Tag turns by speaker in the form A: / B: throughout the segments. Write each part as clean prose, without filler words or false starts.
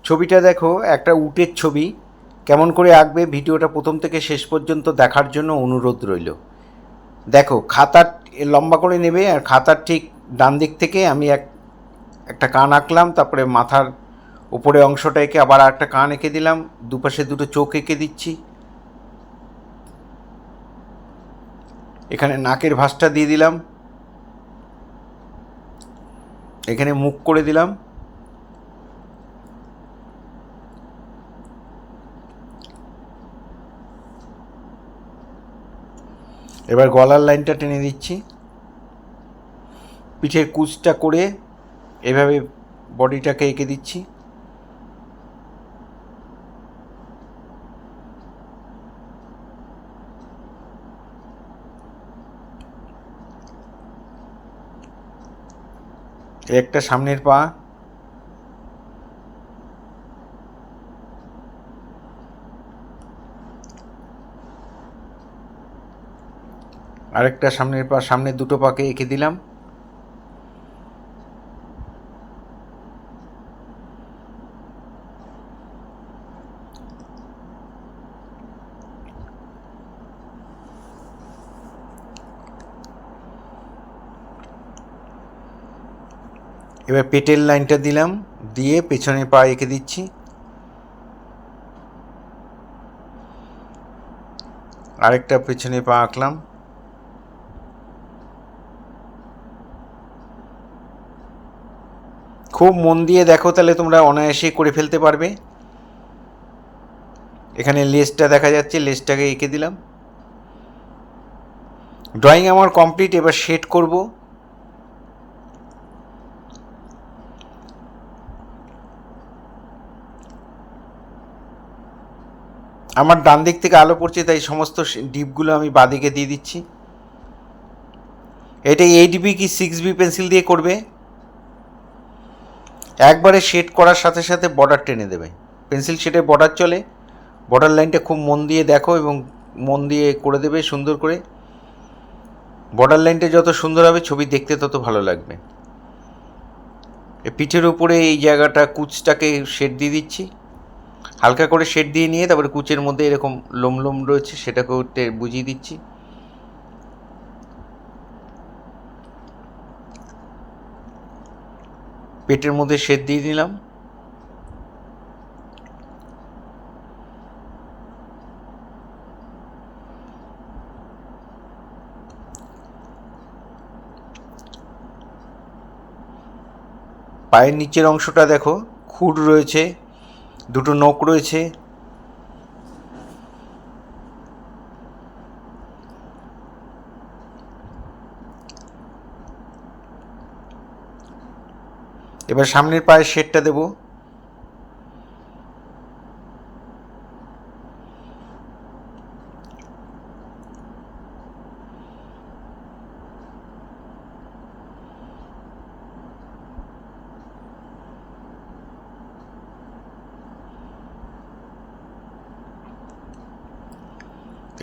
A: ছবিটা দেখো, একটা উটের ছবি। কেমন করে আঁকবে ভিডিওটা প্রথম থেকে শেষ পর্যন্ত দেখার জন্য অনুরোধ রইল। দেখো, খাতার লম্বা করে নেবে, আর খাতার ঠিক ডান দিক থেকে আমি একটা কান আঁকলাম, তারপরে মাথার উপরে অংশটা এঁকে আবার একটা কান এঁকে দিলাম, দুপাশে দুটো চোখ এঁকে দিচ্ছি, এখানে নাকের ভাঁজটা দিয়ে দিলাম, এখানে মুখ করে দিলাম, এবার গলার লাইনটা টেনে দিচ্ছি, পিঠের কুচটা করে এভাবে বডিটাকে এঁকে দিচ্ছি। একটা সামনের পা, আরেকটা সামনের পা, সামনের দুটো পাকে এঁকে দিলাম। এবার পেটের লাইনটা দিলাম, দিয়ে পেছনের পা এঁকে দিচ্ছি। আরেকটা পেছনে পা আঁকলাম। খুব মন দিয়ে দেখো, তাহলে তোমরা অনায়াসেই করে ফেলতে পারবে। এখানে লেজটা দেখা যাচ্ছে, লেজটাকে এঁকে দিলাম। ড্রয়িং আমার কমপ্লিট, এবার শেড করব। আমার ডান দিক থেকে আলো পড়ছে, তাই সমস্ত ডিপগুলো আমি বাঁদিকে দিয়ে দিচ্ছি। এটা 8B কি 6B পেন্সিল দিয়ে করবে। একবারে শেড করার সাথে সাথে বর্ডার টেনে দেবে। পেন্সিল শেডে বর্ডার চলে, বর্ডার লাইনটা খুব মন দিয়ে দেখো এবং মন দিয়ে করে দেবে সুন্দর করে। বর্ডার লাইনটা যত সুন্দর হবে ছবি দেখতে তত ভালো লাগবে। পিঠের উপরে এই জায়গাটা কুচটাকে শেড দিয়ে দিচ্ছি, হালকা করে শেড দিয়ে নিয়ে তারপরে কুচের মধ্যে এরকম লোম লোম রয়েছে সেটাকেও বুঝিয়ে দিচ্ছি। পেটের মধ্যে শেড দিয়ে দিলাম। পায়ের নিচের অংশটা দেখো, খুর রয়েছে, দুটো নখ রয়েছে। এবার সামনের পায়ের শেডটা দেব।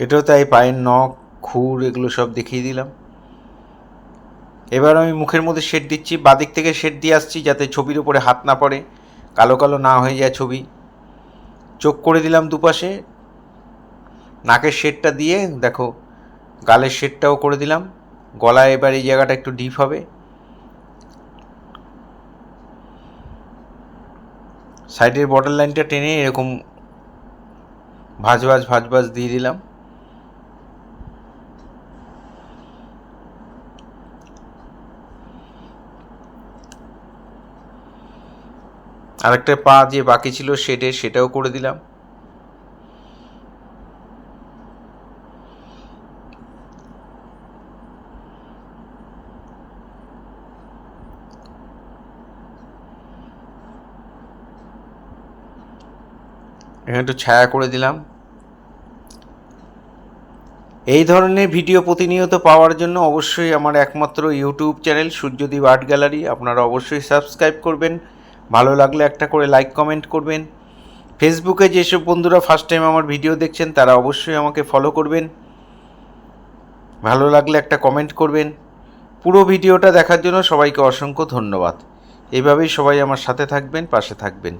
A: এটাও তাই, পায়ের নখ, খুর এগুলো সব দেখিয়ে দিলাম। এবার আমি মুখের মধ্যে শেড দিচ্ছি, বাদিক থেকে শেড দিয়ে আসছি যাতে ছবির উপরে হাত না পড়ে, কালো কালো না হয়ে যায় ছবি। চোখ করে দিলাম দুপাশে, নাকের শেডটা দিয়ে দেখো গালের শেডটাও করে দিলাম। গলায় এবার এই জায়গাটা একটু ডিপ হবে। সাইডের বর্ডার লাইনটা টেনে এরকম ভাঁজ ভাঁজ দিয়ে দিলাম। আরেকটা পা যে বাকি ছিল শেডের, সেটাও করে দিলাম। এখানে একটু ছায়া করে দিলাম। এই ধরনের ভিডিও প্রতিনিয়ত পাওয়ার জন্য অবশ্যই আমার একমাত্র YouTube channel Suryadip art gallery আপনারা অবশ্যই সাবস্ক্রাইব করবেন। ভালো লাগলে একটা করে লাইক কমেন্ট করবেন। ফেসবুকে যেসব বন্ধুরা ফার্স্ট টাইম আমার ভিডিও দেখছেন তারা অবশ্যই আমাকে ফলো করবেন। ভালো লাগলে একটা কমেন্ট করবেন। পুরো ভিডিওটা দেখার জন্য সবাইকে অসংখ্য ধন্যবাদ। এইভাবেই সবাই আমার সাথে থাকবেন, পাশে থাকবেন।